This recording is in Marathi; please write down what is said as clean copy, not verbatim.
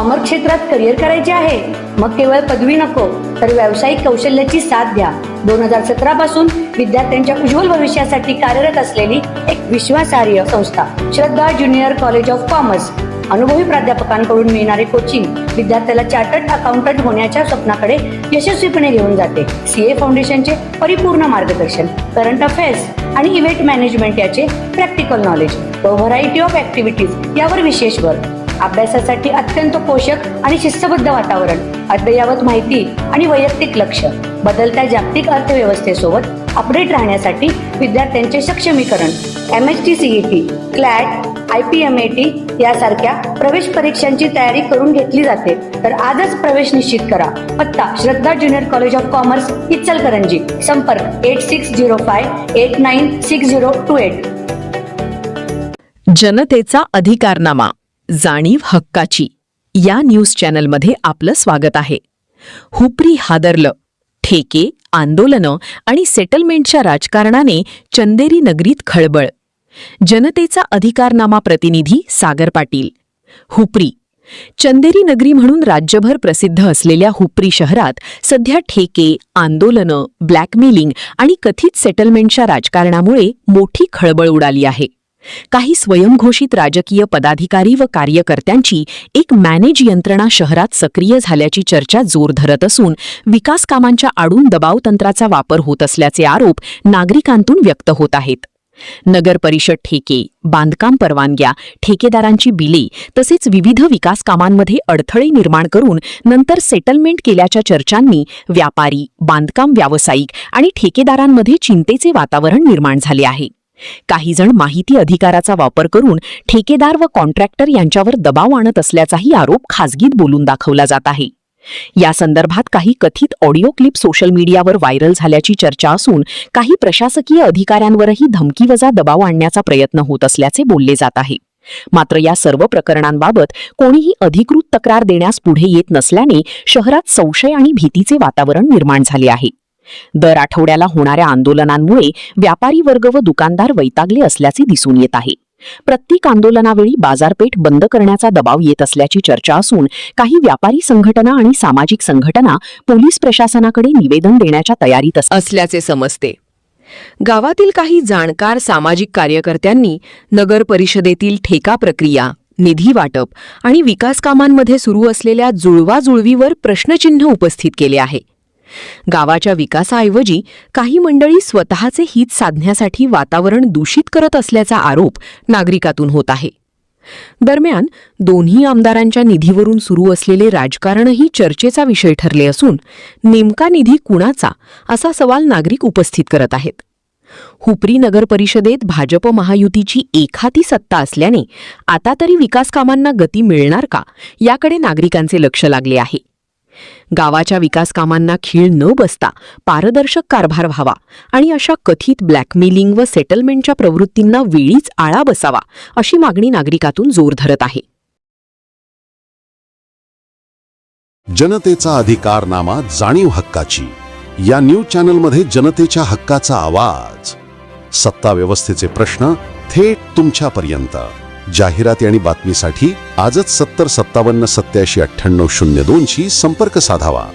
कॉमर्स क्षेत्रात करिअर करायचे आहे? मग केवळ पदवी नको, तर व्यावसायिक कौशल्याची साथ द्या. 2017 पासून विद्यार्थ्यांच्या उज्ज्वल भविष्यासाठी कार्यरत असलेली एक विश्वासार्ह संस्था श्रद्धा ज्युनियर कॉलेज ऑफ कॉमर्स. अनुभवी प्राध्यापकांकडून मिळणारे कोचिंग विद्यार्थ्याला चार्टर्ड अकाउंटंट होण्याच्या स्वप्नाकडे यशस्वीपणे घेऊन जाते. सीए फाउंडेशनचे परिपूर्ण मार्गदर्शन, करंट अफेअर्स आणि इव्हेंट मॅनेजमेंट याचे प्रॅक्टिकल नॉलेज व व्हरायटी ऑफ ऍक्टिव्हिटीज यावर विशेष भर. अभ्यासासाठी अत्यंत पोषक आणि शिस्तबद्ध वातावरण, अद्ययावत माहिती आणि वैयक्तिक लक्ष. बदलत्या जागतिक अर्थव्यवस्थेसोबत अपडेट राहण्यासाठी विद्यार्थ्यांचे सक्षमीकरण. MHT CET, CLAT, IPMAT यासारख्या प्रवेश परीक्षांची तयारी करून घेतली जाते. तर आजच प्रवेश निश्चित करा. पत्ता Shraddha junior college of commerce, Ichalkaranji. संपर्क 8605896028. जनतेचा अधिकारनामा, जाणीव हक्काची या न्यूज चॅनलमध्ये आपलं स्वागत आहे. हुपरी हादरलं. ठेके, आंदोलनं आणि सेटलमेंटच्या राजकारणाने चंदेरी नगरीत खळबळ. जनतेचा अधिकारनामा प्रतिनिधी सागर पाटील. हुपरी. चंदेरी नगरी म्हणून राज्यभर प्रसिद्ध असलेल्या हुपरी शहरात सध्या ठेके, आंदोलनं, ब्लॅकमेलिंग आणि कथित सेटलमेंटच्या राजकारणामुळे मोठी खळबळ उडाली आहे. काही स्वयंघोषित राजकीय पदाधिकारी व कार्यकर्त्यांची एक मॅनेज यंत्रणा शहरात सक्रिय झाल्याची चर्चा जोर धरत असून विकास कामांच्या आडून दबाव तंत्राचा वापर होत असल्याचे आरोप नागरिकांतून व्यक्त होत आहेत. नगर परिषद ठेके, बांधकाम परवानग्या, ठेकेदारांची बिले तसेच विविध विकास कामांमध्ये अडथळे निर्माण करून नंतर सेटलमेंट केल्याच्या चर्चांनी व्यापारी, बांधकाम व्यावसायिक आणि ठेकेदारांमध्ये चिंतेचे वातावरण निर्माण झाले आहे. काही जण माहिती अधिकाराचा वापर करून ठेकेदार व कॉन्ट्रॅक्टर यांच्यावर दबाव आणत असल्याचाही आरोप खासगीत बोलून दाखवला जात आहे. या संदर्भात काही कथित ऑडिओ क्लिप सोशल मीडियावर व्हायरल झाल्याची चर्चा असून काही प्रशासकीय अधिकाऱ्यांवरही धमकीवजा दबाव आणण्याचा प्रयत्न होत असल्याचे बोलले जात आहे. मात्र या सर्व प्रकरणांबाबत कोणीही अधिकृत तक्रार देण्यास पुढे येत नसल्याने शहरात संशय आणि भीतीचे वातावरण निर्माण झाले आहे. दर आठवड्याला होणाऱ्या आंदोलनांमुळे व्यापारी वर्ग व दुकानदार वैतागले असल्याचे दिसून येत आहे. प्रत्येक आंदोलनावेळी बाजारपेठ बंद करण्याचा दबाव येत असल्याची चर्चा असून काही व्यापारी संघटना आणि सामाजिक संघटना पोलीस प्रशासनाकडे निवेदन देण्याच्या तयारीत असल्याचे समजते. गावातील काही जाणकार सामाजिक कार्यकर्त्यांनी नगर परिषदेतील ठेका प्रक्रिया, निधी वाटप आणि विकास कामांमध्ये सुरू असलेल्या जुळवाजुळवीवर प्रश्नचिन्ह उपस्थित केले आहे. गावाच्या विकासाऐवजी काही मंडळी स्वतःचे हित साधण्यासाठी वातावरण दूषित करत असल्याचा आरोप नागरिकातून होत आहे. दरम्यान दोन्ही आमदारांच्या निधीवरून सुरू असलेले राजकारणही चर्चेचा विषय ठरले असून नेमका निधी कुणाचा असा सवाल नागरिक उपस्थित करत आहेत. हुपरी नगर परिषदेत भाजप महायुतीची एकहाती सत्ता असल्याने आता तरी विकास कामांना गती मिळणार का याकडे नागरिकांचे लक्ष लागले आहे. गावाच्या विकास कामांना खीळ न बसता पारदर्शक कारभार व्हावा आणि अशा कथित ब्लॅकमेलिंग व सेटलमेंटच्या प्रवृत्तींना वेळीच आळा बसावा अशी मागणी नागरिकातून जोर धरत आहे. जनतेचा अधिकारनामा, जाणीव हक्काची या न्यूज चॅनलमध्ये जनतेच्या हक्काचा आवाज. सत्ता व्यवस्थेचे प्रश्न थेट तुमच्यापर्यंत. जाहिराती आणि बातमीसाठी आजच 70 57 87 98 02 शी संपर्क साधावा.